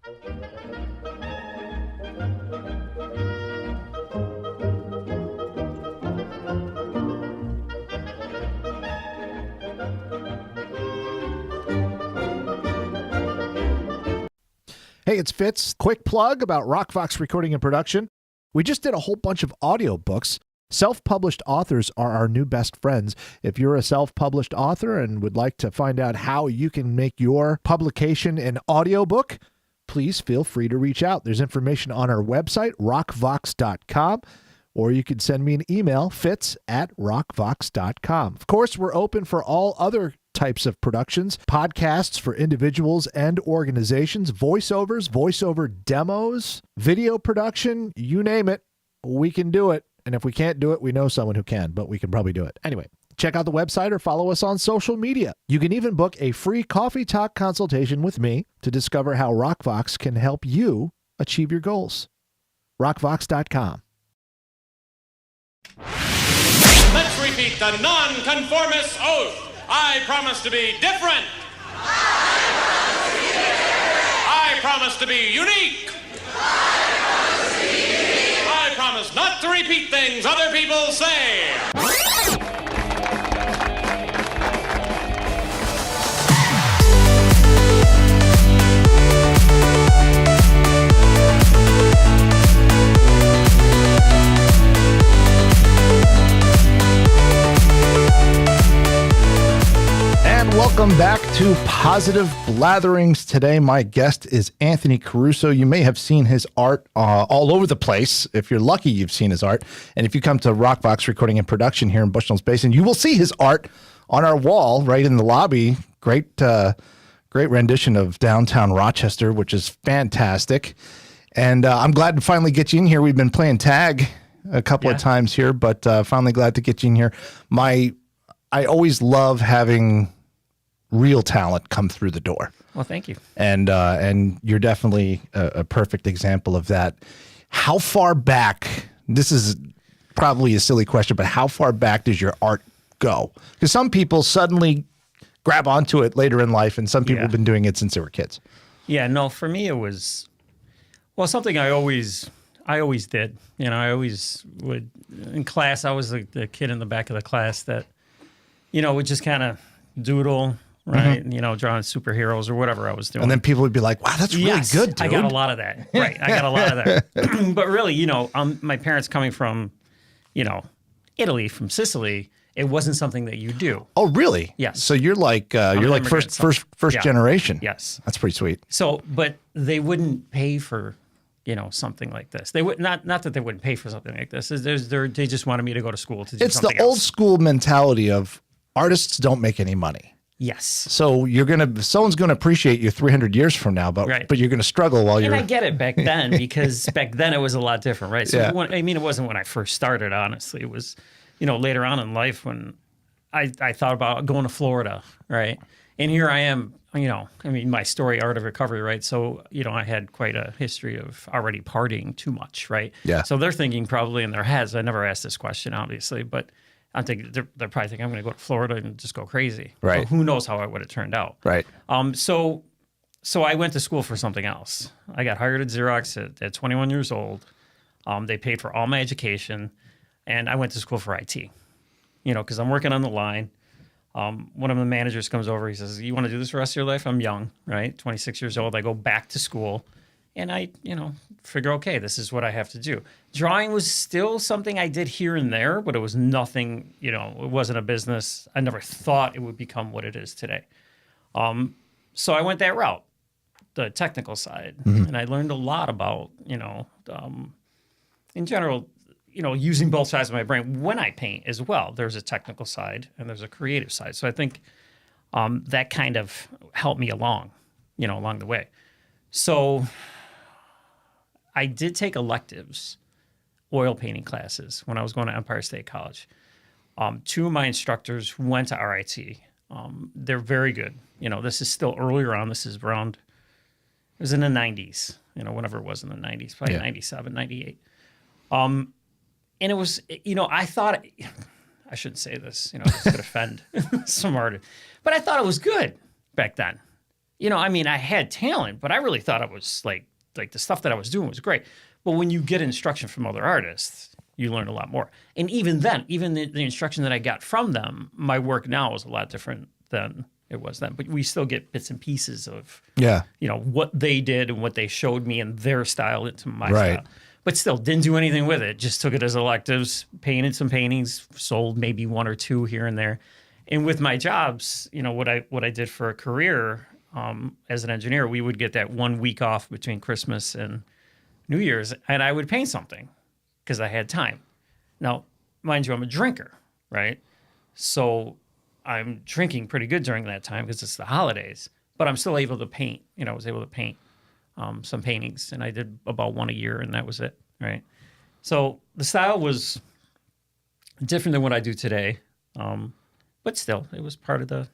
Hey, it's Fitz. Quick plug about RockVox Recording and Production. We just did a whole bunch of audiobooks. Self-published authors are our new best friends. If you're a self-published author and would like to find out how you can make your publication an audiobook, please feel free to reach out. There's information on our website, rockvox.com, or you can send me an email, fitz@rockvox.com. Of course, we're open for all other types of productions, podcasts for individuals and organizations, voiceovers, voiceover demos, video production, you name it, we can do it. And if we can't do it, we know someone who can, but we can probably do it. Anyway, check out the website or follow us on social media. You can even book a free coffee talk consultation with me to discover how RockVox can help you achieve your goals. rockvox.com. Let's repeat the non-conformist oath. I promise to be different. I promise to be unique. I promise not to repeat things other people say. Welcome back to Positive Blatherings. Today, my guest is Anthony Caruso. You may have seen his art all over the place. If you're lucky, you've seen his art. And if you come to RockVox Recording and Production here in Bushnell's Basin, you will see his art on our wall right in the lobby. Great rendition of downtown Rochester, which is fantastic. And I'm glad to finally get you in here. We've been playing tag a couple of times here, but finally glad to get you in here. I always love having real talent come through the door. Well, thank you. And you're definitely a perfect example of that. How far back, this is probably a silly question, but how far back does your art go? Because some people suddenly grab onto it later in life, and some people have been doing it since they were kids. Yeah, no, for me it was, well, something I always did. You know, I always would, in class, I was the kid in the back of the class that, you know, would just kind of doodle, right? Mm-hmm. You know, drawing superheroes or whatever I was doing. And then people would be like, wow, that's really good, dude. I got a lot of that. Right. I got a lot of that. But really, you know, my parents coming from, you know, Italy, from Sicily, it wasn't something that you do. Oh, really? Yes. So you're like first generation. Yes. That's pretty sweet. So, but they wouldn't pay for, you know, something like this. They would not that they wouldn't pay for something like this. They just wanted me to go to school to do something else. It's the old school mentality of artists don't make any money. Yes. So someone's gonna appreciate you 300 years from now, but you're gonna struggle while you're. And I get it back then because back then it was a lot different, right? So it wasn't when I first started. Honestly, it was, you know, later on in life when I thought about going to Florida, right? And here I am, you know, I mean, my story, Art of Recovery, right? So, you know, I had quite a history of already partying too much, right? Yeah. So they're thinking probably in their heads. I never asked this question, obviously, but I'm thinking they're probably thinking I'm going to go to Florida and just go crazy. Right. So who knows how it would have turned out. Right. So I went to school for something else. I got hired at Xerox at 21 years old. They paid for all my education, and I went to school for IT. You know, because I'm working on the line. One of the managers comes over. He says, "You want to do this the rest of your life?" I'm young, right? 26 years old. I go back to school, and I, you know, figure, okay, this is what I have to do. Drawing was still something I did here and there, but it was nothing, you know, it wasn't a business. I never thought it would become what it is today. So I went that route, the technical side, and I learned a lot about, you know, in general, you know, using both sides of my brain when I paint as well. There's a technical side and there's a creative side. So I think that kind of helped me along, you know, along the way. So I did take electives, oil painting classes when I was going to Empire State College. Two of my instructors went to RIT. They're very good. You know, this is still earlier on. This is around, it was in the 90s, you know, whenever it was in the 90s, probably 97, 98. And it was, you know, I thought, I shouldn't say this, you know, this could offend some artists, but I thought it was good back then. I mean, I had talent, but I really thought I was like the stuff that I was doing was great. But when you get instruction from other artists, you learn a lot more. And even then, even the instruction that I got from them, my work now is a lot different than it was then. But we still get bits and pieces of, what they did and what they showed me and their style into my style. But still, didn't do anything with it. Just took it as electives, painted some paintings, sold maybe one or two here and there. And with my jobs, what I did for a career as an engineer, we would get that 1 week off between Christmas and New Year's, and I would paint something because I had time. Now, mind you, I'm a drinker, right? So I'm drinking pretty good during that time because it's the holidays, but I'm still able to paint. I was able to paint some paintings, and I did about one a year, and that was it, right? So the style was different than what I do today, but still, it was part of the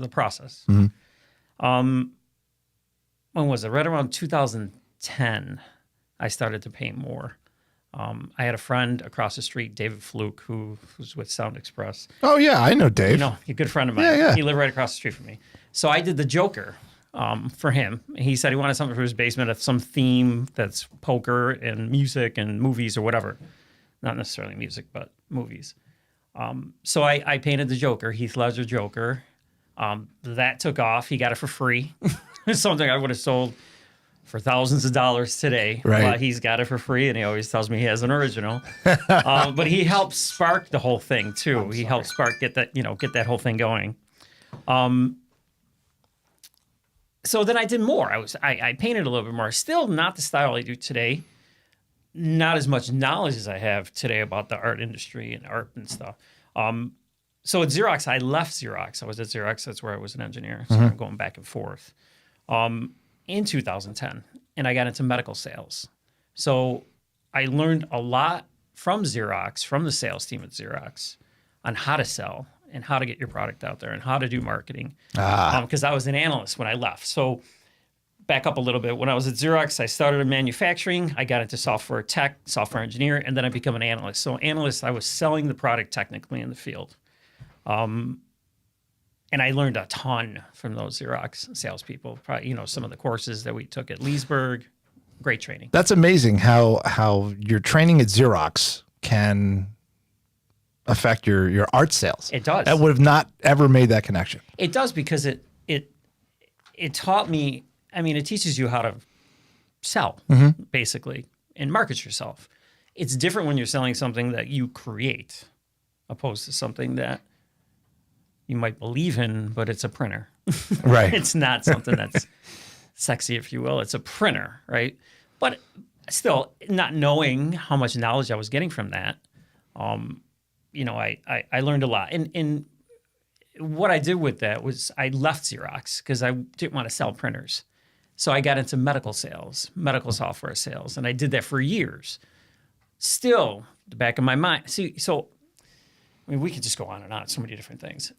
process. When was it? Right around 2010, I started to paint more. I had a friend across the street, David Fluke, who was with Sound Express. Oh, yeah, I know Dave. A good friend of mine. Yeah. He lived right across the street from me. So I did the Joker for him. He said he wanted something for his basement of some theme that's poker and music and movies or whatever. Not necessarily music, but movies. So I painted the Joker, Heath Ledger Joker. That took off. He got it for free. It's something I would have sold for thousands of dollars today. Right. But he's got it for free, and he always tells me he has an original. But he helped spark the whole thing too. He helped get that whole thing going. So then I did more. I painted a little bit more. Still not the style I do today. Not as much knowledge as I have today about the art industry and art and stuff. So at Xerox, I left Xerox. I was at Xerox. That's where I was an engineer. So I'm going back and forth. In 2010, and I got into medical sales. So I learned a lot from Xerox, from the sales team at Xerox, on how to sell and how to get your product out there and how to do marketing. Because I was an analyst when I left. So back up a little bit. When I was at Xerox, I started in manufacturing. I got into software tech, software engineer, and then I became an analyst. So analyst, I was selling the product technically in the field. And I learned a ton from those Xerox salespeople. Probably, some of the courses that we took at Leesburg, great training. That's amazing how your training at Xerox can affect your art sales. It does. I would have not ever made that connection. It does because it taught me. I mean, it teaches you how to sell basically and market yourself. It's different when you're selling something that you create, opposed to something that you might believe in, but it's a printer. Right. It's not something that's sexy, if you will. It's a printer, right? But still, not knowing how much knowledge I was getting from that, I learned a lot. And what I did with that was I left Xerox because I didn't want to sell printers. So I got into medical sales, medical software sales, and I did that for years. Still, the back of my mind. We could just go on and on. So many different things.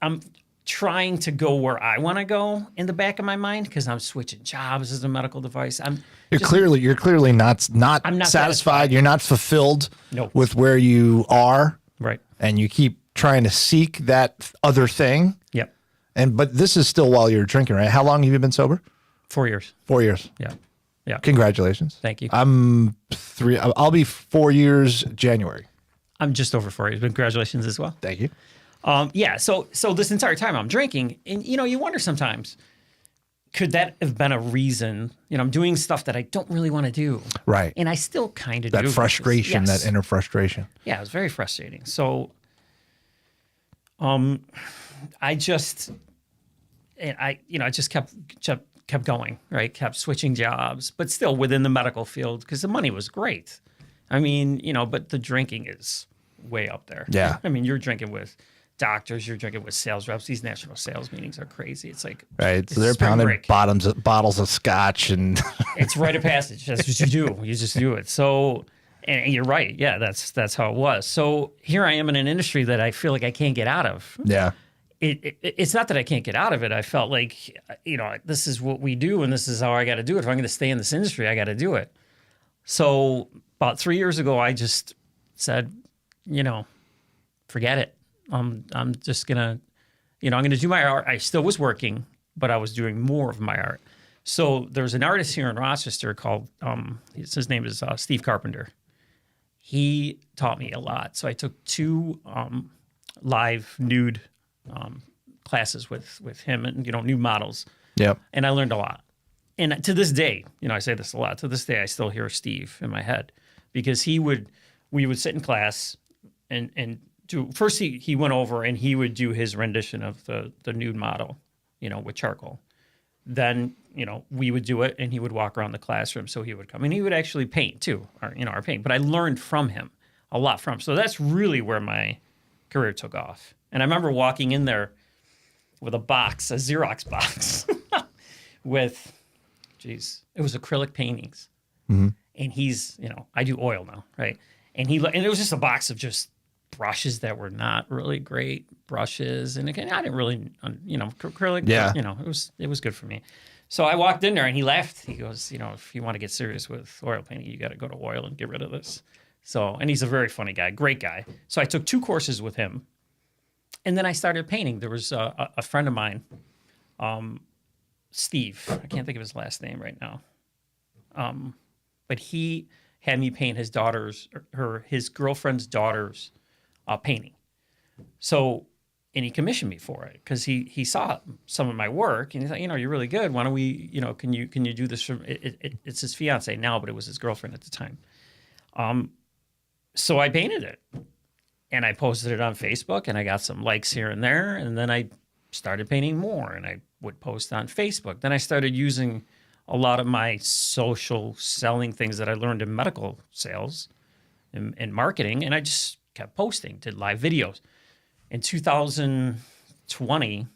I'm trying to go where I want to go in the back of my mind because I'm switching jobs as a medical device. You're clearly not satisfied. You're not fulfilled with where you are. Right. And you keep trying to seek that other thing. Yep. But this is still while you're drinking, right? How long have you been sober? 4 years. 4 years. Yeah. Yeah. Congratulations. Thank you. I'm 3. I'll be 4 years January. I'm just over 4 years, but congratulations as well. Thank you. So this entire time I'm drinking, and you wonder sometimes, could that have been a reason? I'm doing stuff that I don't really want to do. Right. And I still kind of do. That frustration, yes. that inner frustration. Yeah, it was very frustrating. So I just kept going, right? Kept switching jobs, but still within the medical field because the money was great. I mean, but the drinking is way up there. Yeah. I mean, you're drinking with doctors, you're drinking with sales reps. These national sales meetings are crazy. It's like, right. It's So they're spring pounding break. bottles of scotch and It's rite of passage. That's what you do. You just do it. So, and you're right. Yeah, that's how it was. So here I am in an industry that I feel like I can't get out of. yeah. It's not that I can't get out of it. I felt like, this is what we do and this is how I got to do it. If I'm going to stay in this industry, I got to do it. So about 3 years ago, I just said, forget it. I'm just going to, I'm going to do my art. I still was working, but I was doing more of my art. So there's an artist here in Rochester called, his name is Steve Carpenter. He taught me a lot. So I took 2 live nude classes with him and, nude models. Yep. And I learned a lot. And to this day, I say this a lot, to this day, I still hear Steve in my head because we would sit in class and do, first he went over and he would do his rendition of the nude model, with charcoal. Then, we would do it and he would walk around the classroom. So he would come and he would actually paint too, our paint. But I learned from him a lot from him. So that's really where my career took off. And I remember walking in there with a Xerox box with, it was acrylic paintings. Mm-hmm. And he's, I do oil now, right? And it was just a box of just brushes that were not really great brushes. And again, I didn't really, acrylic, yeah. But, it was good for me. So I walked in there and he laughed. He goes, if you want to get serious with oil painting, you got to go to oil and get rid of this. So, and he's a very funny guy, great guy. So I took 2 courses with him. And then I started painting. There was a friend of mine, Steve. I can't think of his last name right now. But he had me paint his girlfriend's daughter's painting. So, and he commissioned me for it because he saw some of my work and he thought, you're really good. Why don't we, can you do this for it's his fiance now, but it was his girlfriend at the time. So I painted it and I posted it on Facebook and I got some likes here and there. And then I started painting more and I would post on Facebook. Then I started using a lot of my social selling things that I learned in medical sales and marketing. And I just kept posting, did live videos. In 2020,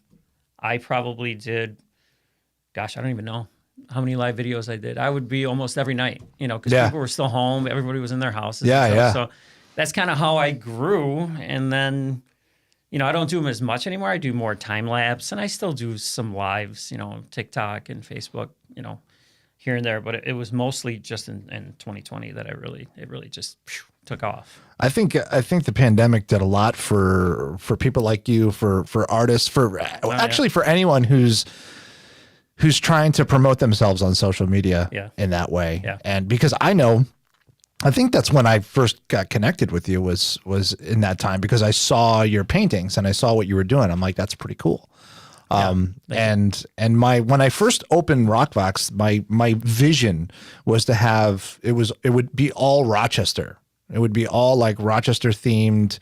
I probably did, I don't even know how many live videos I did. I would be almost every night, because people were still home. Everybody was in their houses. Yeah. So that's kind of how I grew. And then, I don't do them as much anymore. I do more time lapse and I still do some lives, TikTok and Facebook, here and there. But it was mostly just in 2020 that it really just took off. I think the pandemic did a lot for people like you, for artists, for anyone who's trying to promote themselves on social media in that way. Yeah. And because I think that's when I first got connected with you was in that time because I saw your paintings and I saw what you were doing. I'm like, that's pretty cool. When I first opened Rockbox, my vision was to have, it would be all Rochester. It would be all like Rochester themed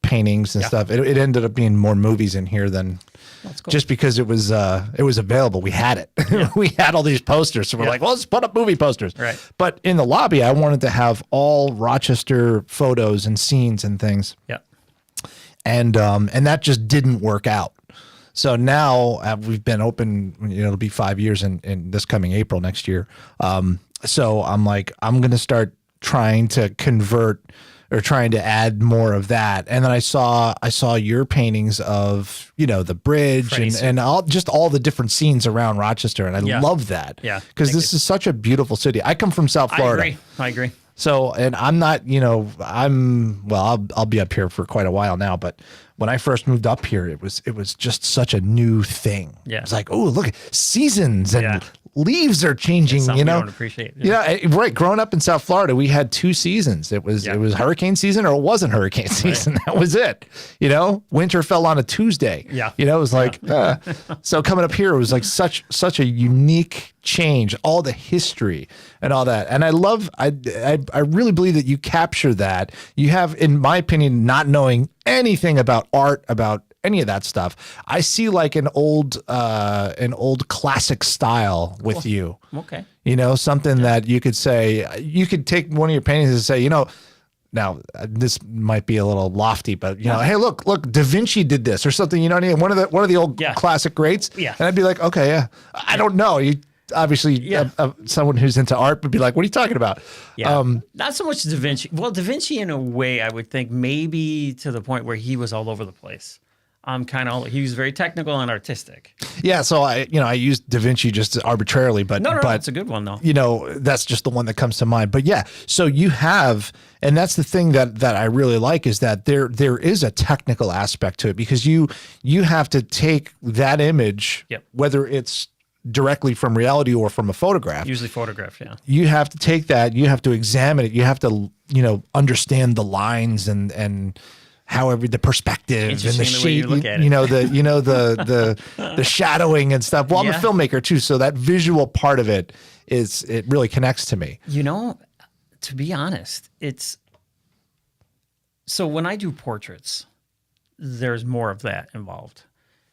paintings and stuff. It ended up being more movies in here than just because it was available. We had it. Yeah. We had all these posters. So we're like, well, let's put up movie posters. Right. But in the lobby, I wanted to have all Rochester photos and scenes and things. Yeah. And that just didn't work out. So now we've been open, it'll be 5 years in this coming April next year. So I'm like, I'm going to start trying to convert or trying to add more of that. And then I saw your paintings of, the bridge and all the different scenes around Rochester. And I love that. Yeah. Because this is such a beautiful city. I come from South Florida. I agree. So, and I'm not, I'll be up here for quite a while now, but when I first moved up here, it was just such a new thing. Yeah. It's like, oh, look, seasons and leaves are changing, you don't appreciate. Right. Growing up in South Florida, we had 2 seasons. It was hurricane season or it wasn't hurricane season. Right. That was it. Winter fell on a Tuesday. Yeah. It was like, so coming up here, it was like such a unique change, all the history and all that. And I really believe that you capture that. You have, in my opinion, not knowing anything about art, about any of that stuff. I see like an old classic style with you. Okay. Something that you could say, you could take one of your paintings and say, now this might be a little lofty, but hey, look, Da Vinci did this or something. What I mean? One of the old classic greats. Yeah. And I'd be like, okay, yeah. I don't know. You obviously someone who's into art would be like, what are you talking about? Yeah. Not so much Da Vinci. Well, Da Vinci in a way, I would think maybe to the point where he was all over the place. I'm kind of, he was very technical and artistic. Yeah, so I used Da Vinci just arbitrarily, but No, but it's a good one though. that's just the one that comes to mind. But yeah, so you have, and that's the thing that I really like is that there is a technical aspect to it, because you have to take that image, Yep. whether it's directly from reality or from a photograph. Usually photograph, yeah. You have to take that, you have to examine it, you have to understand the lines and however the perspective and the Interesting the way you shape, look at it. the shadowing and stuff. Well, I'm a Yeah. filmmaker too, so that visual part of it really connects to me. To be honest, so when I do portraits, there's more of that involved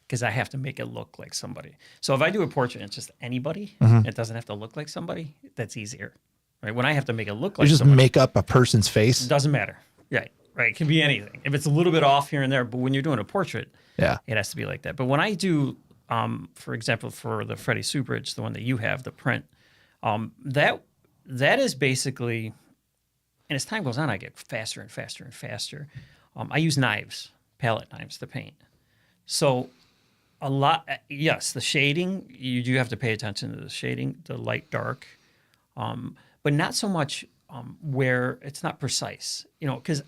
because I have to make it look like somebody. So if I do a portrait and it's just anybody, it doesn't have to look like somebody, that's easier. Right? When I have to make it look You like just somebody, make up a person's face. it doesn't matter. Right. It can be anything. If it's a little bit off here and there, but when you're doing a portrait, Yeah. it has to be like that. But when I do, for example, for the Freddie Subridge, the one that you have, the print, that is basically, and as time goes on, I get faster and faster and faster. I use knives, palette knives to paint. So a lot, yes, the shading, you do have to pay attention to the shading, the light, dark, but not so much where it's not precise, because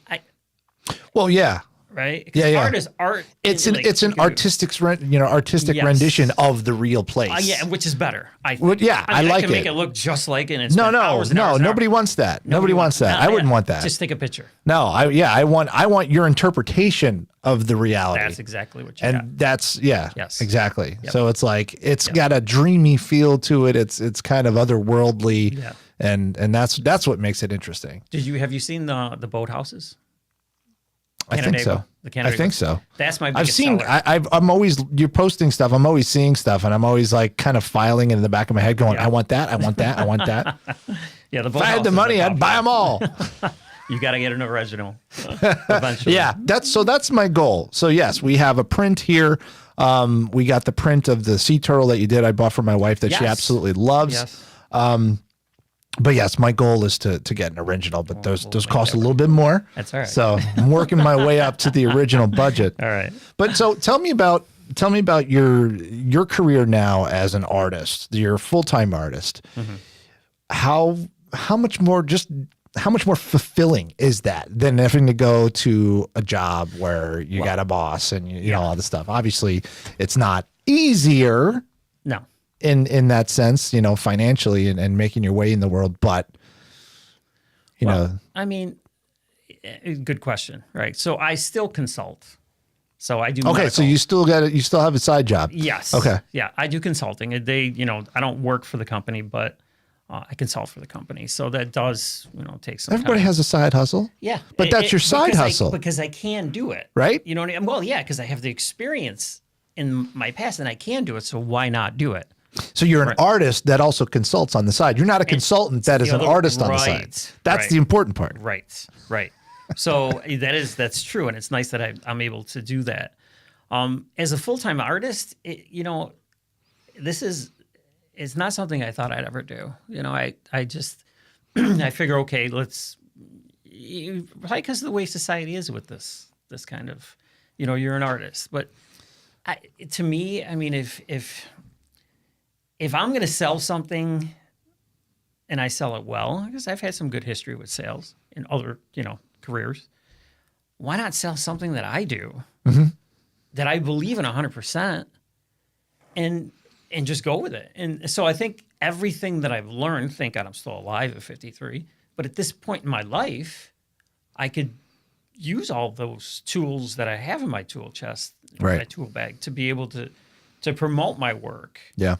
Well, yeah. right? 'Cause Yeah. art is art. It's an artistic Yes. rendition of the real place. Yeah, which is better. I think. Well, yeah, I mean, like I can it. make it look just like it. And it's No, been hours and no, hours and nobody hours. wants that. Nobody wants that. No, I wouldn't want that. Just take a picture. No, I want your interpretation of the reality. That's exactly what you got. And that's Yes. exactly. Yep. So it's like it's got a dreamy feel to it. It's kind of otherworldly, Yeah. and that's what makes it interesting. Have you seen the boathouses? I think so. The I Canandaigua. think so. That's my I've biggest seen. seller. I'm always you're posting stuff. I'm always seeing stuff, and I'm always like kind of filing it in the back of my head, going, Yeah. "I want that. I want that. I want that." Yeah, the If I had the boathouses money, are I'd buy them all. You got to get an original eventually. Yeah, that's my goal. So yes, we have a print here. We got the print of the sea turtle that you did. I bought for my wife that she Yes. absolutely loves. Yes. But yes, my goal is to get an original, but those we'll cost a make little bit more. That's all right. So I'm working my way up to the original budget. All right. But so tell me about your career now as an artist. You're a full-time artist. Mm-hmm. How much more fulfilling is that than having to go to a job where you got a boss and you know all this stuff? Obviously, it's not easier No. in that sense, financially and making your way in the world, but you know, I mean, good question, right? So I still consult. So I do. okay. So medical. you still have a side job. Yes. Okay. Yeah, I do consulting. I don't work for the company, but I consult for the company. So that does, take some Everybody time. has a side hustle. Yeah. But that's your side because hustle. because I can do it. Right? You know what I mean? Well, yeah, because I have the experience in my past and I can do it. So why not do it? So you're an artist that also consults on the side. You're not a consultant that is the an other- artist on the right, side. That's right. the important part. Right. So that's true. And it's nice that I'm able to do that. As a full-time artist, it's not something I thought I'd ever do. I just, I figure, okay, probably because of the way society is with this kind of, you're an artist. But to me, I mean, if I'm going to sell something and I sell it well, because I've had some good history with sales in other, careers, why not sell something that I do that I believe in 100% and just go with it? And so I think everything that I've learned, thank God I'm still alive at 53, but at this point in my life, I could use all those tools that I have in my tool chest, Right. my tool bag, to be able to promote my work. Yeah.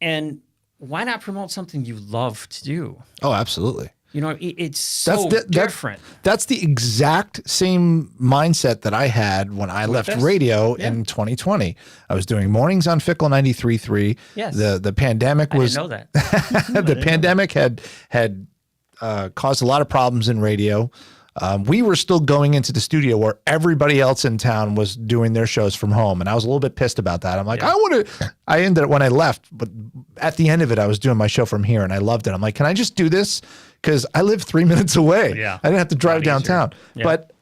And why not promote something you love to do? Oh, absolutely. It's so different. That's the exact same mindset that I had when I left this? radio in 2020. I was doing mornings on Fickle 93.3. Yes. The pandemic I was didn't know that. the pandemic had caused a lot of problems in radio. We were still going into the studio where everybody else in town was doing their shows from home. And I was a little bit pissed about that. I'm like, I ended up when I left, but at the end of it, I was doing my show from here and I loved it. I'm like, can I just do this? Because I live 3 minutes away. Yeah. I didn't have to drive A lot easier. downtown. Yeah. But,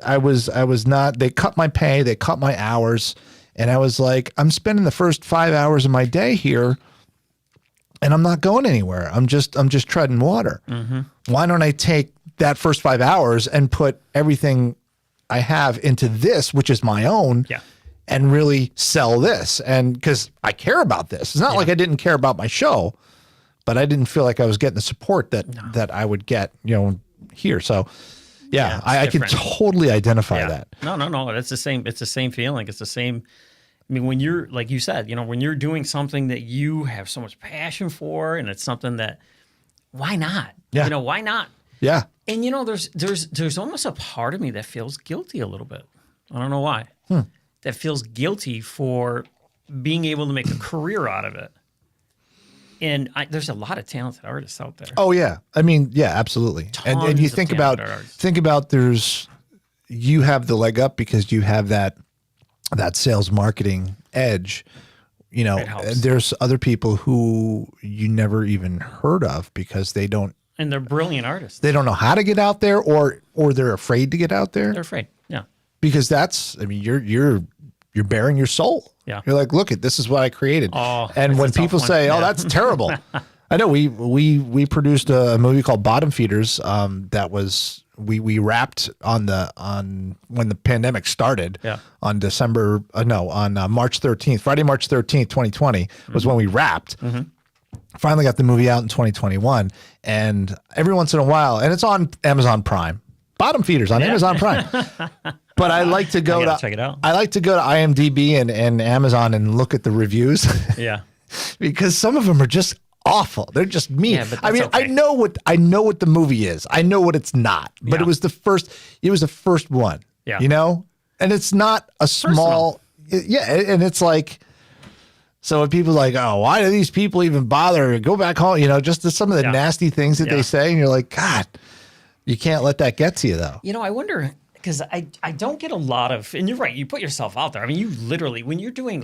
I was not, they cut my pay, they cut my hours. And I was like, I'm spending the first 5 hours of my day here and I'm not going anywhere. I'm just treading water. Why don't I take that first 5 hours and put everything I have into this, which is my own, and really sell this? And because I care about this. It's not like I didn't care about my show, but I didn't feel like I was getting the support that I would get, here. So I can totally identify that. No. It's the same. It's the same feeling. It's the same. I mean, when you're, like you said, when you're doing something that you have so much passion for, and it's something that, why not? Yeah. Why not? Yeah. And there's almost a part of me that feels guilty a little bit. I don't know why. That feels guilty for being able to make a career out of it. And there's a lot of talented artists out there. Oh yeah. I mean, yeah, absolutely. And you think about you have the leg up because you have that sales marketing edge. There's other people who you never even heard of because they don't. And they're brilliant artists. They don't know how to get out there, or they're afraid to get out there. They're afraid. Yeah. Because you're bearing your soul. Yeah. You're like, look, this is what I created. Oh, and when people say, oh, that's terrible. I know we produced a movie called Bottom Feeders. That was, we wrapped on when the pandemic started on March 13th, Friday, March 13th, 2020 was when we wrapped. Finally got the movie out in 2021. And every once in a while, and it's on Amazon Prime, Bottom Feeders on Amazon Prime. But I like to go check it out. I like to go to IMDb and Amazon and look at the reviews. Yeah. Because some of them are just awful. They're just mean. Yeah, but I mean, okay. I know what the movie is. I know what it's not. But Yeah. it was the first one. Yeah. And it's not a small and it's like, so when people are like, oh, why do these people even bother? Go back home, just some of the nasty things that they say, and you're like, God, you can't let that get to you though. I wonder, because I don't get a lot of, and you're right, you put yourself out there. I mean, you literally, when you're doing,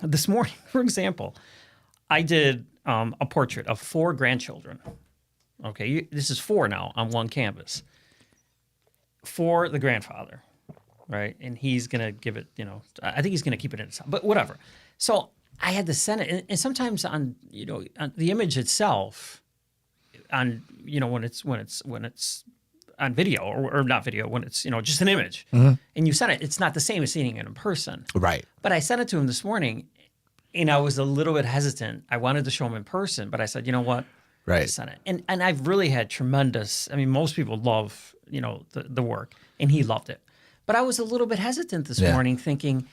this morning, for example, I did a portrait of 4 grandchildren. Okay, this is 4 now on one canvas. For the grandfather, right? And he's going to give it, I think he's going to keep it in his house, but whatever. So I had to send it, and sometimes on the image itself, on when it's on video or not video, when it's just an image, and you send it, it's not the same as seeing it in person, right? But I sent it to him this morning, and I was a little bit hesitant. I wanted to show him in person, but I said, you know what, right? I sent it, and I've really had tremendous. I mean, most people love the work, and he loved it, but I was a little bit hesitant this morning, thinking,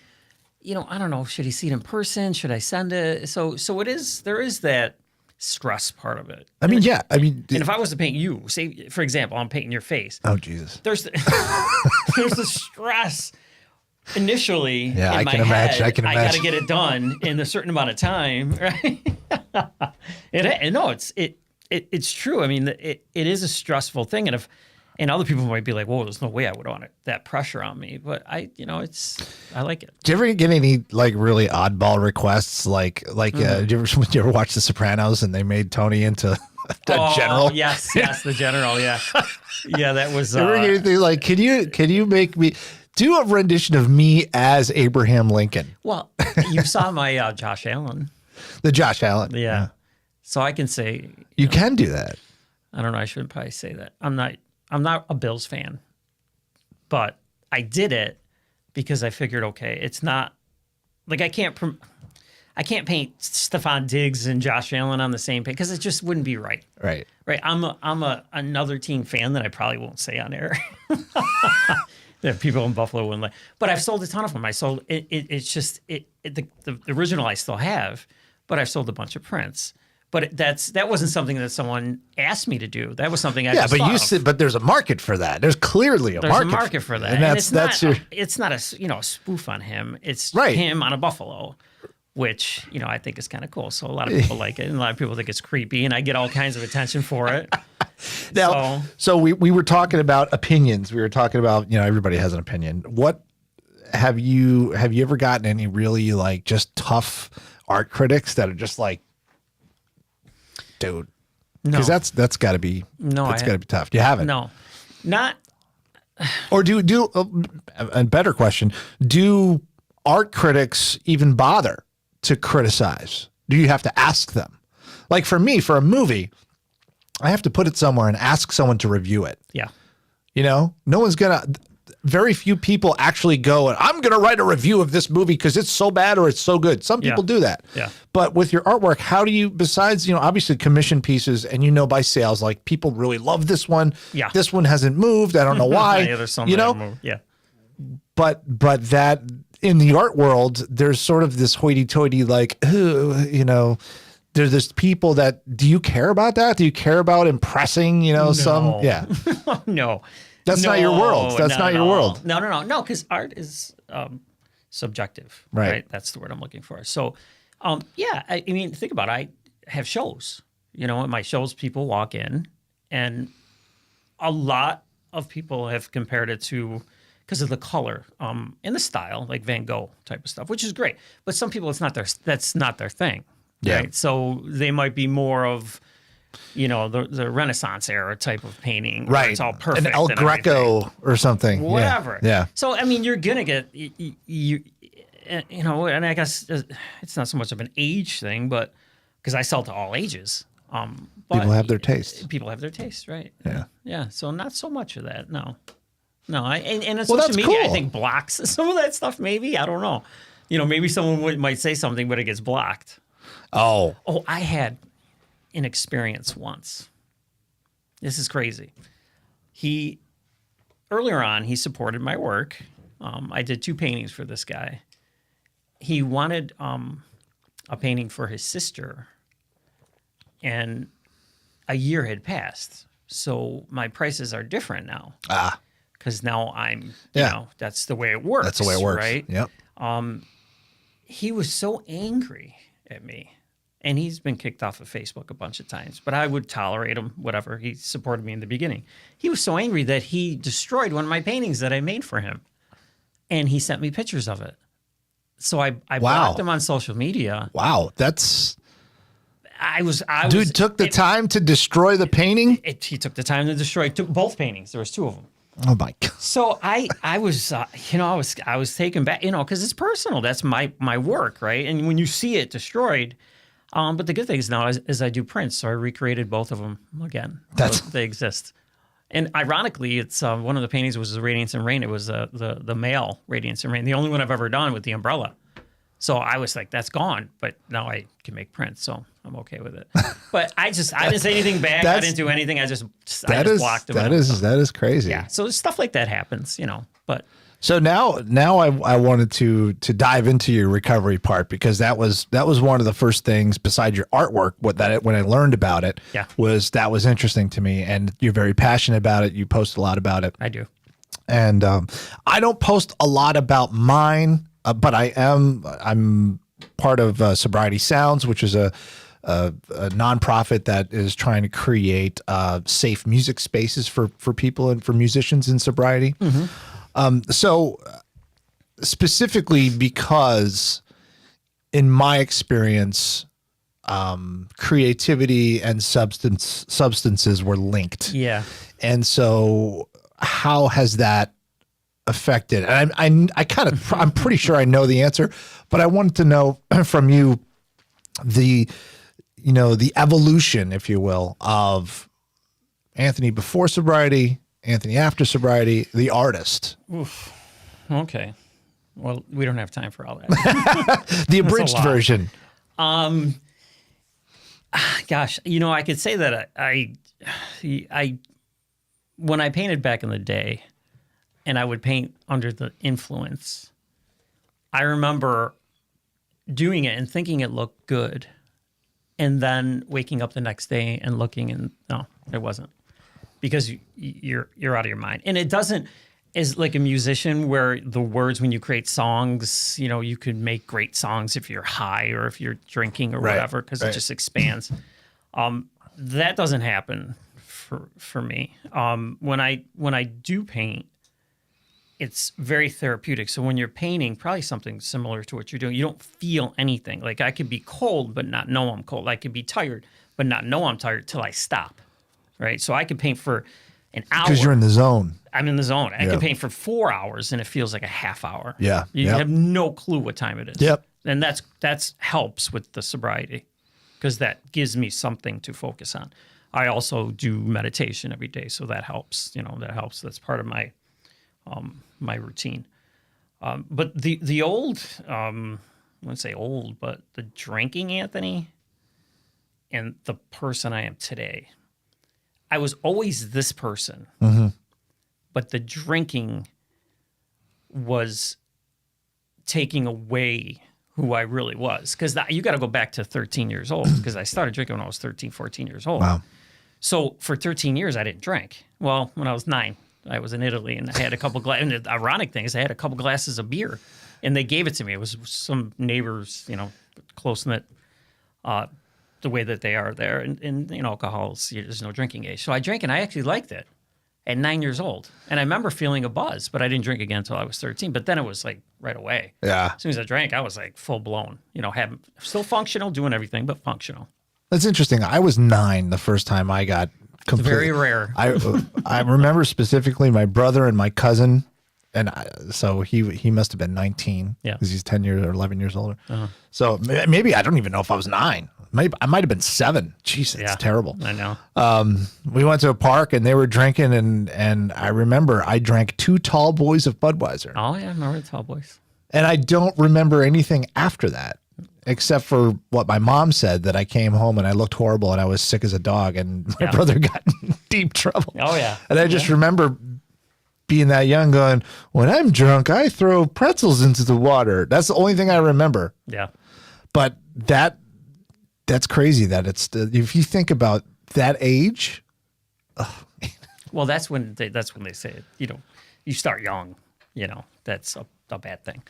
I don't know, should he see it in person? Should I send it? So there is that stress part of it. I mean, yeah. I mean, and if I was to paint you, say, for example, I'm painting your face. Oh, Jesus. There's the stress initially in I my can head. imagine. I can imagine. I got to get it done in a certain amount of time, right? It's true. I mean, it is a stressful thing. And other people might be like, whoa, there's no way I would want that pressure on me. But I like it. Do you ever get any really oddball requests? Did you ever watch The Sopranos and they made Tony into a general? Yes, the general. Yeah. Yeah, that was. Ever get anything like, can you make me do a rendition of me as Abraham Lincoln? Well, you saw my Josh Allen. The Josh Allen. Yeah. So I can say. You can do that. I don't know. I shouldn't probably say that. I'm not a Bills fan, but I did it because I figured, okay, it's not like I can't paint Stephon Diggs and Josh Allen on the same page because it just wouldn't be right. Right. Right. I'm another team fan that I probably won't say on air. That people in Buffalo wouldn't like. But I've sold a ton of them. I sold it. The original I still have, but I've sold a bunch of prints. But that wasn't something that someone asked me to do. That was something I just thought of. But there's a market for that. There's clearly a market for that. And it's not a spoof on him. It's him on a buffalo, which I think is kind of cool. So a lot of people like it, and a lot of people think it's creepy, and I get all kinds of attention for it. Now, so we were talking about opinions. We were talking about everybody has an opinion. What have you ever gotten any really just tough art critics that are just like, dude, because that's got to be got to be tough. You haven't? No, not. Or do a better question, do art critics even bother to criticize? Do you have to ask them? Like for me, for a movie, I have to put it somewhere and ask someone to review it. Yeah. You know, no one's gonna, very few people actually go, I'm going to write a review of this movie because it's so bad or it's so good. Some people do that. Yeah. But with your artwork, how do you, besides, you know, obviously commission pieces and, you know, by sales, like people really love this one. Yeah. This one hasn't moved. I don't know why, Yeah, there's some you that know, move. Yeah. but that in the art world, there's sort of this hoity toity, like, you know, there's this people that, do you care about that? Do you care about impressing, you know, some, yeah. No. That's not your world. That's not your world. No, because art is subjective, right? That's the word I'm looking for. So, yeah, I mean, think about it. I have shows. You know, at my shows, people walk in, and a lot of people have compared it to, because of the color and the style, like Van Gogh type of stuff, which is great. But some people, that's not their thing, right? So they might be more of, you know, the Renaissance era type of painting, where Right. it's all perfect, An El and Greco everything. or something. Whatever. Yeah. So I mean, you're gonna get you know, and I guess it's not so much of an age thing, but because I sell to all ages. But People have their taste. People have their taste, right? Yeah. Yeah. So not so much of that. No. And on Well, social that's media, I cool. think blocks some of that stuff. Maybe, I don't know. You know, maybe someone might say something, but it gets blocked. Oh. Oh, I had an experience once. This is crazy. Earlier on, he supported my work. I did 2 paintings for this guy. He wanted a painting for his sister, and a year had passed. So my prices are different now. Because now you know, that's the way it works. That's the way it works. Right? Yep. He was so angry at me. And he's been kicked off of Facebook a bunch of times, but I would tolerate him, whatever. He supported me in the beginning. He was so angry that he destroyed one of my paintings that I made for him. And he sent me pictures of it. So I blocked him on social media. Wow. That's, Dude took the time to destroy the painting? He took the time to destroy, took both paintings. There was 2 of them. Oh my God. So I was, you know, I was taken back, you know, because it's personal. That's my work, right? And when you see it destroyed, but the good thing is now is I do prints, so I recreated both of them again. They exist. And ironically, it's one of the paintings was the Radiance and Rain. It was the male Radiance and Rain, the only one I've ever done with the umbrella. So I was like, that's gone. But now I can make prints, so I'm okay with it. But I didn't say anything back. I didn't do anything. I just blocked them. That is crazy. Yeah. So stuff like that happens, you know. But so now I wanted to dive into your recovery part, because that was one of the first things besides your artwork. When I learned about it, was interesting to me, and you're very passionate about it. You post a lot about it. I do, and I don't post a lot about mine, but I'm part of Sobriety Sounds, which is a nonprofit that is trying to create safe music spaces for people and for musicians in sobriety. Mm-hmm. So specifically because in my experience, creativity and substances were linked. Yeah. And so how has that affected? And I'm pretty sure I know the answer, but I wanted to know from you the evolution, if you will, of Anthony before sobriety, Anthony after sobriety, the artist. Oof. Okay. Well, we don't have time for all that. The abridged version. Gosh, you know, I could say that I when I painted back in the day, and I would paint under the influence, I remember doing it and thinking it looked good, and then waking up the next day and looking, and no, it wasn't. Because you're out of your mind. And it doesn't, as like a musician where the words, when you create songs, you know, you could make great songs if you're high or if you're drinking or whatever, because it just expands. That doesn't happen for me. When I do paint, it's very therapeutic. So when you're painting, probably something similar to what you're doing, you don't feel anything. Like I could be cold, but not know I'm cold. I could be tired, but not know I'm tired till I stop. Right. So I could paint for an hour. Because you're in the zone. I'm in the zone. I Yeah. can paint for 4 hours and it feels like a half hour. Yeah. You Yep. have no clue what time it is. Yep. And that's helps with the sobriety because that gives me something to focus on. I also do meditation every day, so that helps. That helps. That's part of my my routine. But the old, I wouldn't say old, but the drinking, Anthony, and the person I am today. I was always this person, but the drinking was taking away who I really was. Because you got to go back to 13 years old, because I started drinking when I was 13, 14 years old. Wow. So for 13 years, I didn't drink. Well, when I was 9, I was in Italy, and I had a couple glasses. And the ironic thing is I had a couple glasses of beer, and they gave it to me. It was some neighbors, close-knit, the way that they are there. And alcohol's, there's no drinking age. So I drank, and I actually liked it at 9 years old. And I remember feeling a buzz, but I didn't drink again until I was 13. But then it was like right away. Yeah. As soon as I drank, I was like full-blown, still functional, doing everything, but functional. That's interesting. I was 9 the first time I got completely. Very rare. I remember specifically my brother and my cousin, and so he must have been 19. Yeah. Because he's 10 years or 11 years older. So maybe I don't even know if I was 9. Maybe I might have been 7. Jeez, it's terrible. I know. We went to a park and they were drinking, and I remember I drank 2 tall boys of Budweiser. Oh yeah, I remember the Tall Boys. And I don't remember anything after that, except for what my mom said, that I came home and I looked horrible and I was sick as a dog, and my brother got in deep trouble. Oh yeah. And I just remember being that young going, when I'm drunk, I throw pretzels into the water. That's the only thing I remember. Yeah. But that's crazy that if you think about that age. Well, that's when they say it. You start young. That's a bad thing.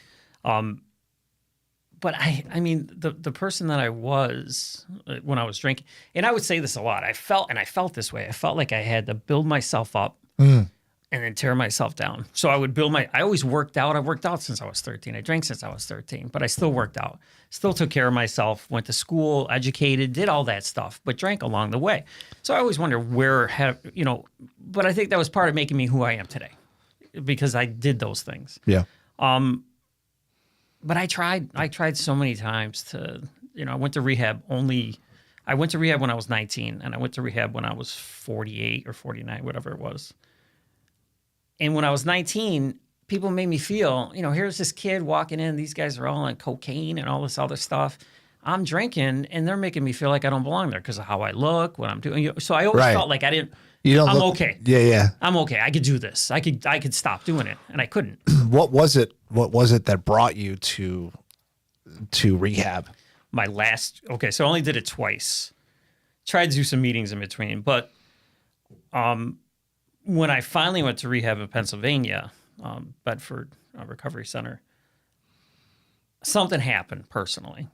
But I mean, the person that I was when I was drinking, and I would say this a lot. I felt this way. I felt like I had to build myself up and then tear myself down. So I would I always worked out. I worked out since I was 13. I drank since I was 13, but I still worked out. Still took care of myself, went to school, educated, did all that stuff, but drank along the way. So I always wonder but I think that was part of making me who I am today, because I did those things. Yeah. But I tried so many times to, I went to rehab I went to rehab when I was 19, and I went to rehab when I was 48 or 49, whatever it was. And when I was 19, people made me feel, here's this kid walking in, these guys are all on cocaine and all this other stuff. I'm drinking, and they're making me feel like I don't belong there because of how I look, what I'm doing. So I always felt like I'm okay. Yeah. I'm okay. I could do this. I could stop doing it, and I couldn't. What was it that brought you to rehab? So I only did it twice. Tried to do some meetings in between, but when I finally went to rehab in Pennsylvania, Bedford Recovery Center, something happened personally,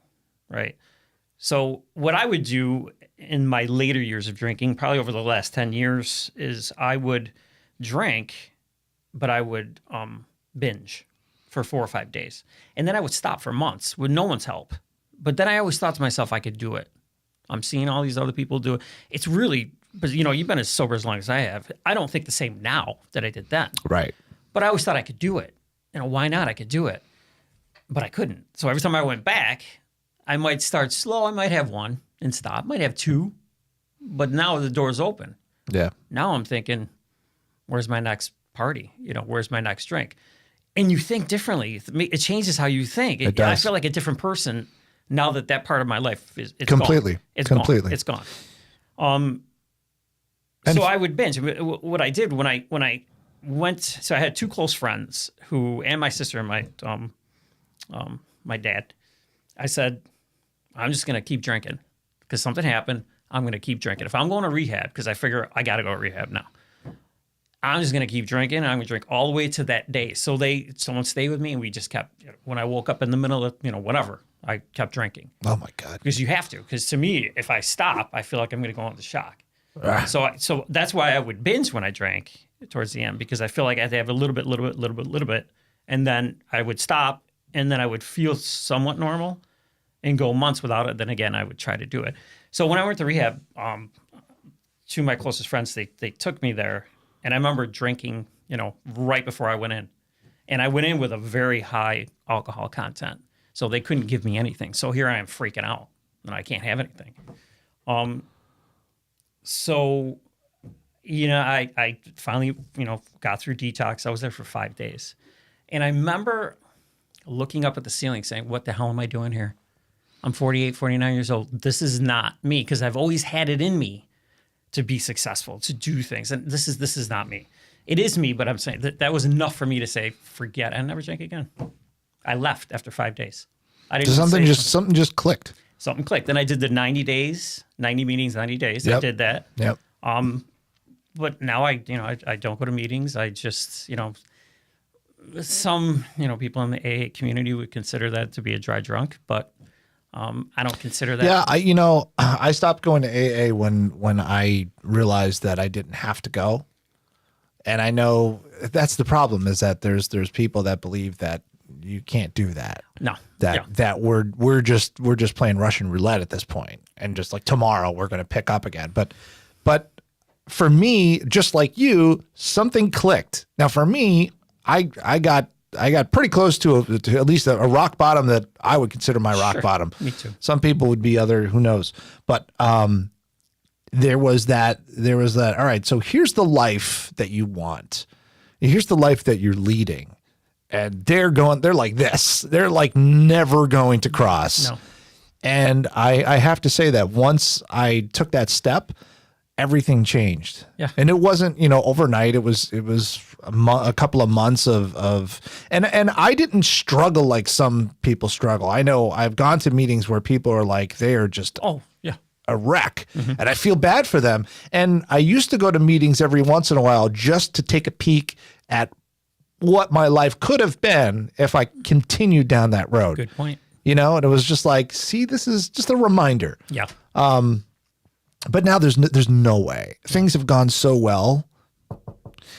right? So what I would do in my later years of drinking, probably over the last 10 years, is I would drink, but I would binge for 4 or 5 days. And then I would stop for months with no one's help. But then I always thought to myself, I could do it. I'm seeing all these other people do it. It's really, but you've been as sober as long as I have. I don't think the same now that I did then. Right. But I always thought I could do it. Why not? I could do it. But I couldn't. So every time I went back, I might start slow. I might have 1 and stop. Might have 2. But now the door's open. Yeah. Now I'm thinking, where's my next party? Where's my next drink? And you think differently. It changes how you think. It does. I feel like a different person now that part of my life is completely gone. It's completely gone. It's gone. So I would binge. What I did when I went, so I had 2 close friends and my sister and my dad. I said, I'm just going to keep drinking because something happened. I'm going to keep drinking. If I'm going to rehab, because I figure I got to go to rehab now, I'm just going to keep drinking. And I'm going to drink all the way to that day. So someone stayed with me, and we just kept, when I woke up in the middle of, whatever, I kept drinking. Oh my God. Because you have to. Because to me, if I stop, I feel like I'm going to go into shock. So that's why I would binge when I drank towards the end, because I feel like I had to have a little bit, and then I would stop, and then I would feel somewhat normal and go months without it. Then again, I would try to do it. So when I went to rehab, 2 of my closest friends, they took me there, and I remember drinking right before I went in. And I went in with a very high alcohol content. So they couldn't give me anything. So here I am freaking out and I can't have anything. So, I finally, got through detox. I was there for 5 days. And I remember looking up at the ceiling saying, what the hell am I doing here? I'm 48, 49 years old. This is not me, because I've always had it in me to be successful, to do things. And this is not me. It is me, but I'm saying that was enough for me to say, forget, I never drink again. I left after 5 days. I didn't Something just clicked. Something clicked. Then I did the 90 days, 90 meetings, 90 days. Yep. I did that. Yep. But now I don't go to meetings. I just, some, people in the AA community would consider that to be a dry drunk, but I don't consider that. Yeah, I stopped going to AA when I realized that I didn't have to go. And I know that's the problem, is that there's people that believe that you can't do that. No. That we're just playing Russian roulette at this point, and just like tomorrow we're going to pick up again. But for me, just like you, something clicked. Now for me, I got pretty close to at least a rock bottom that I would consider my rock bottom. Me too. Some people would be who knows. But there was that, all right, so here's the life that you want. Here's the life that you're leading. And they're like this. They're like never going to cross. No. And I have to say that once I took that step, everything changed. Yeah. And it wasn't, overnight. It was a couple of months of and I didn't struggle like some people struggle. I know I've gone to meetings where people are like, they are just a wreck. Mm-hmm. And I feel bad for them. And I used to go to meetings every once in a while just to take a peek at what my life could have been if I continued down that road. Good point. And it was just like, see, this is just a reminder. Yeah. But now there's no way. Things have gone so well.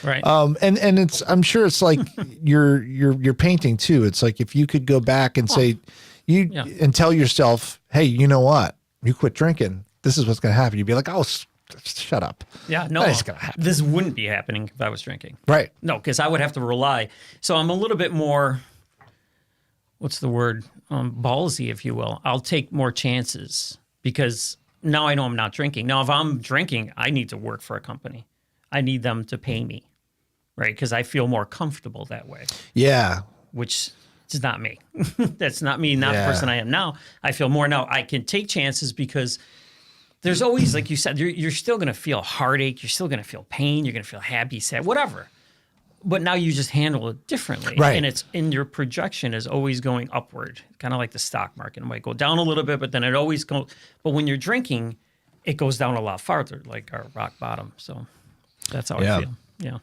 Right. And it's, I'm sure it's like you're painting too. It's like, if you could go back and say and tell yourself, hey, you know what? You quit drinking, this is what's going to happen. You'd be like, oh, shut up. Yeah, no, that is gonna happen. This wouldn't be happening if I was drinking. Right. No, because I would have to rely. So I'm a little bit more, what's the word? Ballsy, if you will. I'll take more chances because now I know I'm not drinking. Now, if I'm drinking, I need to work for a company. I need them to pay me, right? Because I feel more comfortable that way. Yeah. Which is not me. That's not me, not the person I am now. I feel more now. I can take chances because there's always, like you said, you're still going to feel heartache. You're still going to feel pain. You're going to feel happy, sad, whatever. But now you just handle it differently. Right. And it's in your projection is always going upward, kind of like the stock market. It might go down a little bit, but then it always goes. But when you're drinking, it goes down a lot farther, like our rock bottom. So that's how I feel. Yeah.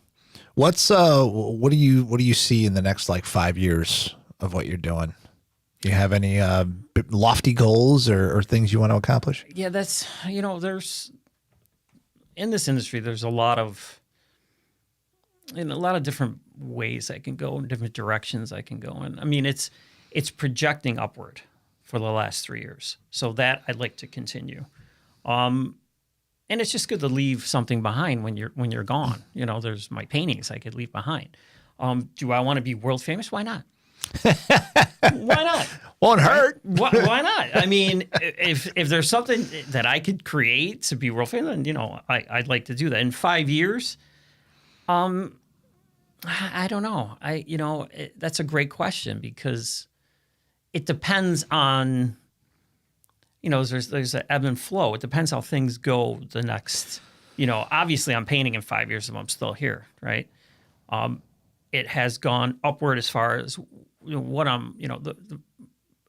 What do you see in the next like 5 years of what you're doing? Do you have any lofty goals or things you want to accomplish? Yeah, that's, there's, in this industry, there's a lot of different ways I can go, in different directions I can go in. I mean, it's projecting upward for the last 3 years. So that I'd like to continue. And it's just good to leave something behind when you're gone. There's my paintings I could leave behind. Do I want to be world famous? Why not? Why not? Won't hurt. Why not? I mean, if there's something that I could create to be world famous, then I'd like to do that. In 5 years, I don't know. That's a great question because it depends on. There's an ebb and flow. It depends how things go the next. Obviously, I'm painting in 5 years if I'm still here, right? It has gone upward as far as what I'm,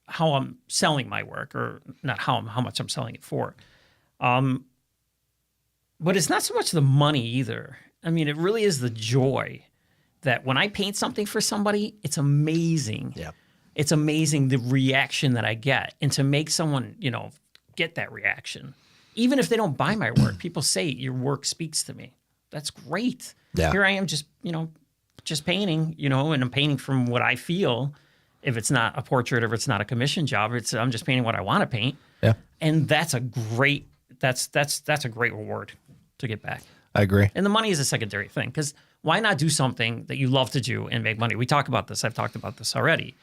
how I'm selling my work, or not how much I'm selling it for. But it's not so much the money either. I mean, it really is the joy that when I paint something for somebody, it's amazing. Yeah. It's amazing the reaction that I get, and to make someone, get that reaction, even if they don't buy my work, people say your work speaks to me. That's great. Yeah. Here I am, just painting, and I'm painting from what I feel. If it's not a portrait, or if it's not a commission job, I'm just painting what I want to paint. Yeah. And that's a great, that's a great reward to get back. I agree. And the money is a secondary thing because why not do something that you love to do and make money? We talk about this. I've talked about this already.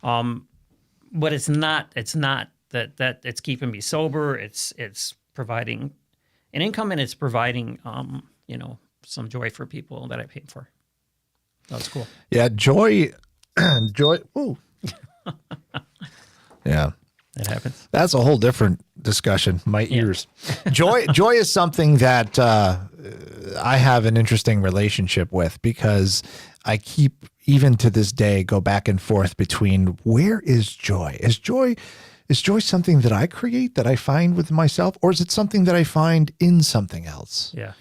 But it's not that it's keeping me sober. It's providing an income, and it's providing, some joy for people that I paid for. That's cool. Yeah. Joy. Ooh. Yeah. It happens. That's a whole different discussion. My ears. Joy is something that I have an interesting relationship with, because I keep, even to this day, go back and forth between, where is joy? Is joy something that I create, that I find with myself, or is it something that I find in something else? Yeah.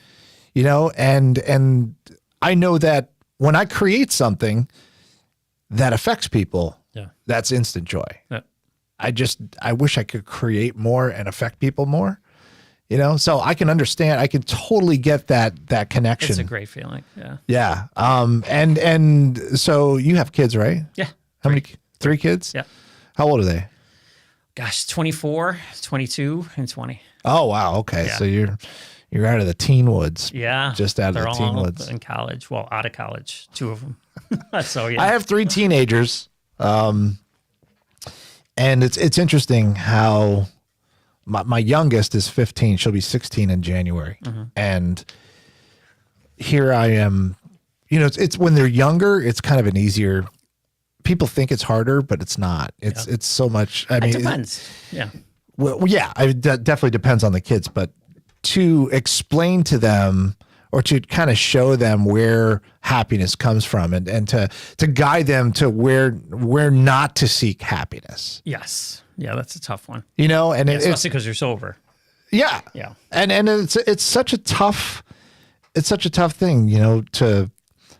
And I know that when I create something that affects people, that's instant joy. Yeah. I wish I could create more and affect people more, so I can understand, I can totally get that connection. It's a great feeling. Yeah. Yeah. And so you have kids, right? Yeah. How many? 3 kids? Yeah. How old are they? Gosh, 24, 22, and 20. Oh, wow. Okay. Yeah. So you're out of the teen woods. Yeah. Just out They're of the teen all woods. in college. Well, out of college, 2 of them. So, yeah. I have 3 teenagers. And it's interesting how my youngest is 15. She'll be 16 in January. Mm-hmm. And here I am, it's when they're younger, it's kind of an easier, people think it's harder, but it's not. It's so much. I mean, it depends. Yeah. Well, yeah, it definitely depends on the kids, but to explain to them, or to kind of show them where happiness comes from, and to guide them to where not to seek happiness. Yes. Yeah, that's a tough one. And especially because you're sober. Yeah. Yeah. And it's such a tough thing,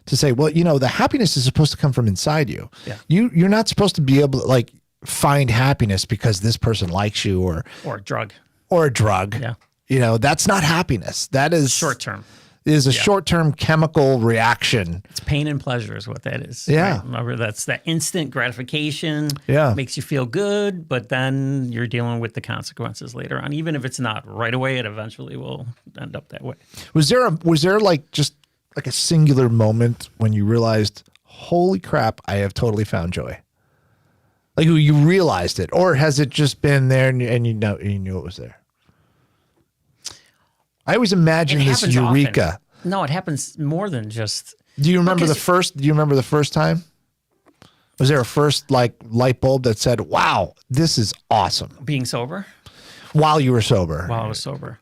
to say, well, the happiness is supposed to come from inside you. Yeah. You're not supposed to be able to find happiness because this person likes you or a drug. Yeah. That's not happiness. That is Short term. Is a short-term chemical reaction. It's pain and pleasure is what that is. Yeah. Right? Remember, that's that instant gratification. Yeah. Makes you feel good, but then you're dealing with the consequences later on. Even if it's not right away, it eventually will end up that way. Was there just a singular moment when you realized, holy crap, I have totally found joy? Like you realized it, or has it just been there and you knew it was there? I always imagine this eureka. Often. No, it happens more than just. Do you remember the first time? Was there a first light bulb that said, "Wow, this is awesome"? Being sober. While you were sober. While I was sober.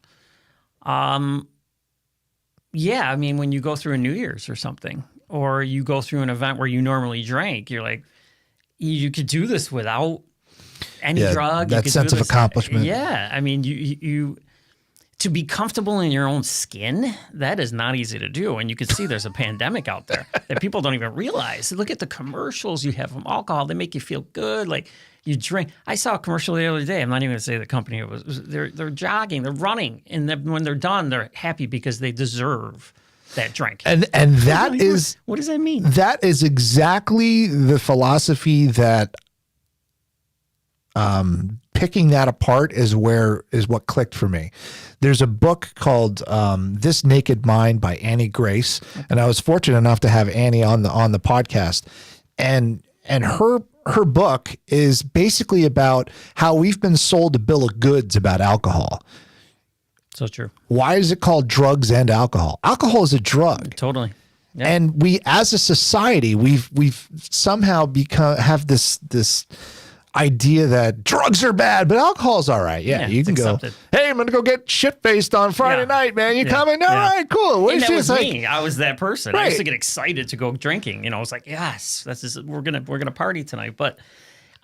Yeah, I mean, when you go through a New Year's or something, or you go through an event where you normally drank, you're like, you could do this without any drug. That sense of accomplishment. Yeah, I mean, you to be comfortable in your own skin, that is not easy to do. And you can see there's a pandemic out there that people don't even realize. Look at the commercials you have from alcohol. They make you feel good. Like you drink. I saw a commercial the other day. I'm not even going to say the company it was. They're jogging, they're running. And then when they're done, they're happy because they deserve that drink. And that is. What does that mean? That is exactly the philosophy that picking that apart is what clicked for me. There's a book called This Naked Mind by Annie Grace, and I was fortunate enough to have Annie on the podcast, and her book is basically about how we've been sold a bill of goods about alcohol. So true. Why is it called drugs and alcohol? Alcohol is a drug. Totally. Yeah. And we, as a society, we've somehow have this idea that drugs are bad, but alcohol's all right. Yeah, you can accepted. Go. Hey, I'm gonna go get shit faced on Friday night, man. You coming? All right, cool. And that was me. I was that person. Right. I used to get excited to go drinking. I was like, yes, we're gonna party tonight. But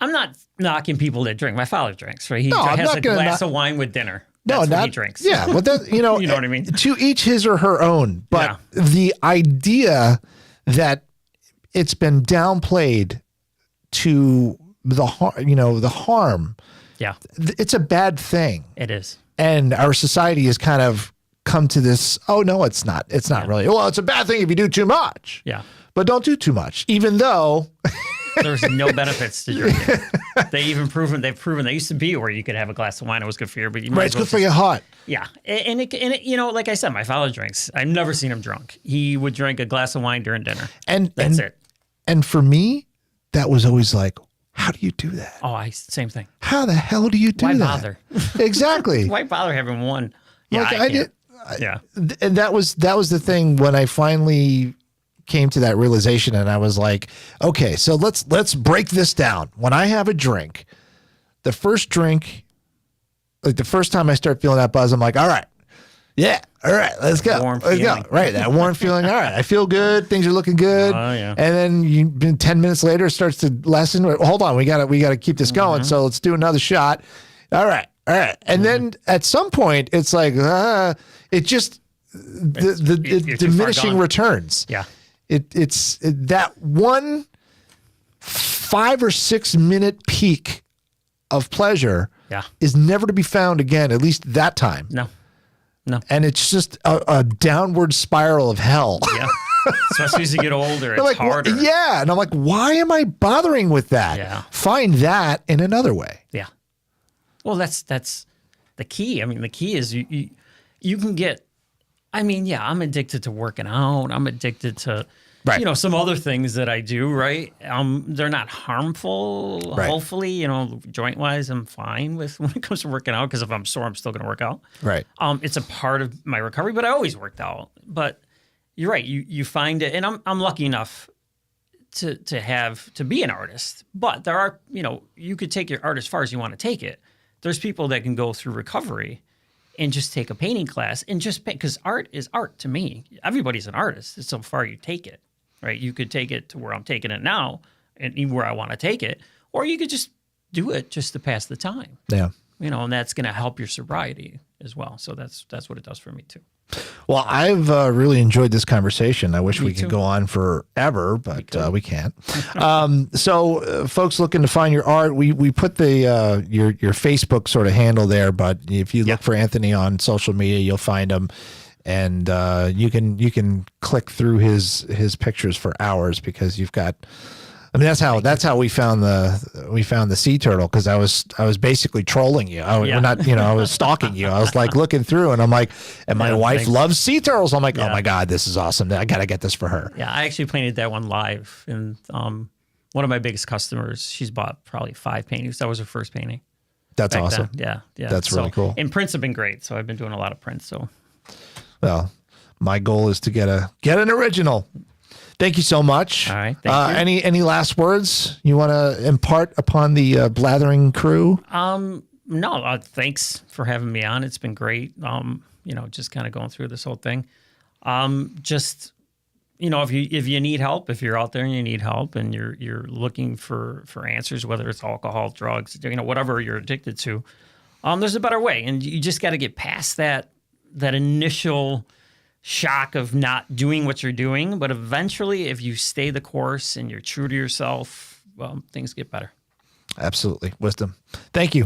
I'm not knocking people that drink. My father drinks. Right? He has a glass of wine with dinner. That's what he drinks. Yeah, well, that you know what I mean. To each his or her own. But the idea that it's been downplayed to the harm. Yeah, it's a bad thing. It is. And our society has kind of come to this. Oh no, it's not. It's not really. Well, it's a bad thing if you do too much. Yeah, but don't do too much. Even though There's no benefits to drinking. They've proven they used to be where you could have a glass of wine. It was good for you, but you might Right, as it's well good for you hot. Yeah, and it you know, like I said, my father drinks. I've never seen him drunk. He would drink a glass of wine during dinner. And That's it. And for me, that was always like, how do you do that? Oh, same thing. How the hell do you do Why that? bother? Exactly. Why bother having one? Yeah, Like, I can't. Yeah. And that was the thing when I finally came to that realization, and I was like, okay, so let's break this down. When I have a drink, the first drink, like the first time I start feeling that buzz, I'm like, all right, yeah, all right, let's go. Warm Let's go. feeling. Right, that warm feeling. All right, I feel good. Things are looking good. Oh, yeah. And then 10 minutes later, it starts to lessen. Hold on, we gotta keep this going. Mm-hmm. So let's do another shot. All right. And then at some point, it's like, it just You're the too far diminishing gone. returns. Yeah. It's that one 5 or 6 minute peak of pleasure Yeah. is never to be found again, at least that time. No. And it's just a downward spiral of hell. Yeah. Especially as you get older, it's Like, harder. yeah. And I'm like, why am I bothering with that? Yeah. Find that in another way. Yeah. Well, that's the key. I mean, the key is you can get. I mean, yeah, I'm addicted to working out. I'm addicted to, Right. you know, some other things that I do. Right. They're not harmful. Right. Hopefully, you know, joint wise, I'm fine with when it comes to working out because if I'm sore, I'm still going to work out. Right. It's a part of my recovery, but I always worked out. But you're right. You find it, and I'm lucky enough to be an artist. But there are, you know, you could take your art as far as you want to take it. There's people that can go through recovery and just take a painting class and just paint, because art is art to me. Everybody's an artist. It's so far you take it, right? You could take it to where I'm taking it now and where I want to take it, or you could just do it just to pass the time. Yeah. You know, and that's going to help your sobriety as well. So that's what it does for me too. Well, I've really enjoyed this conveation. I wish we too. could go on forever, but we can't. So, folks looking to find your art, we put the your Facebook sort of handle there, but if you look for Anthony on social media, you'll find him, and you can click through his pictures for hours because you've got. I mean, that's how we found the sea turtle, because I was basically trolling you. I was stalking you. I was like looking through, and I'm like, and my wife loves sea turtles. I'm like, oh my God, this is awesome. I got to get this for her. Yeah, I actually painted that one live, and one of my biggest customers, she's bought probably 5 paintings. That was her first painting. That's back awesome. then. Yeah. That's really cool. And prints have been great, so I've been doing a lot of prints. So, well, my goal is to get an original. Thank you so much. All right. Thank you. Any last words you want to impart upon the Blathering crew? No, thanks for having me on. It's been great. Just kind of going through this whole thing. Just, you know, if you need help, if you're out there and you need help and you're looking for answers, whether it's alcohol, drugs, you know, whatever you're addicted to, there's a better way. And you just got to get past that initial shock of not doing what you're doing. But eventually, if you stay the course and you're true to yourself, well, things get better. Absolutely. Wisdom. Thank you.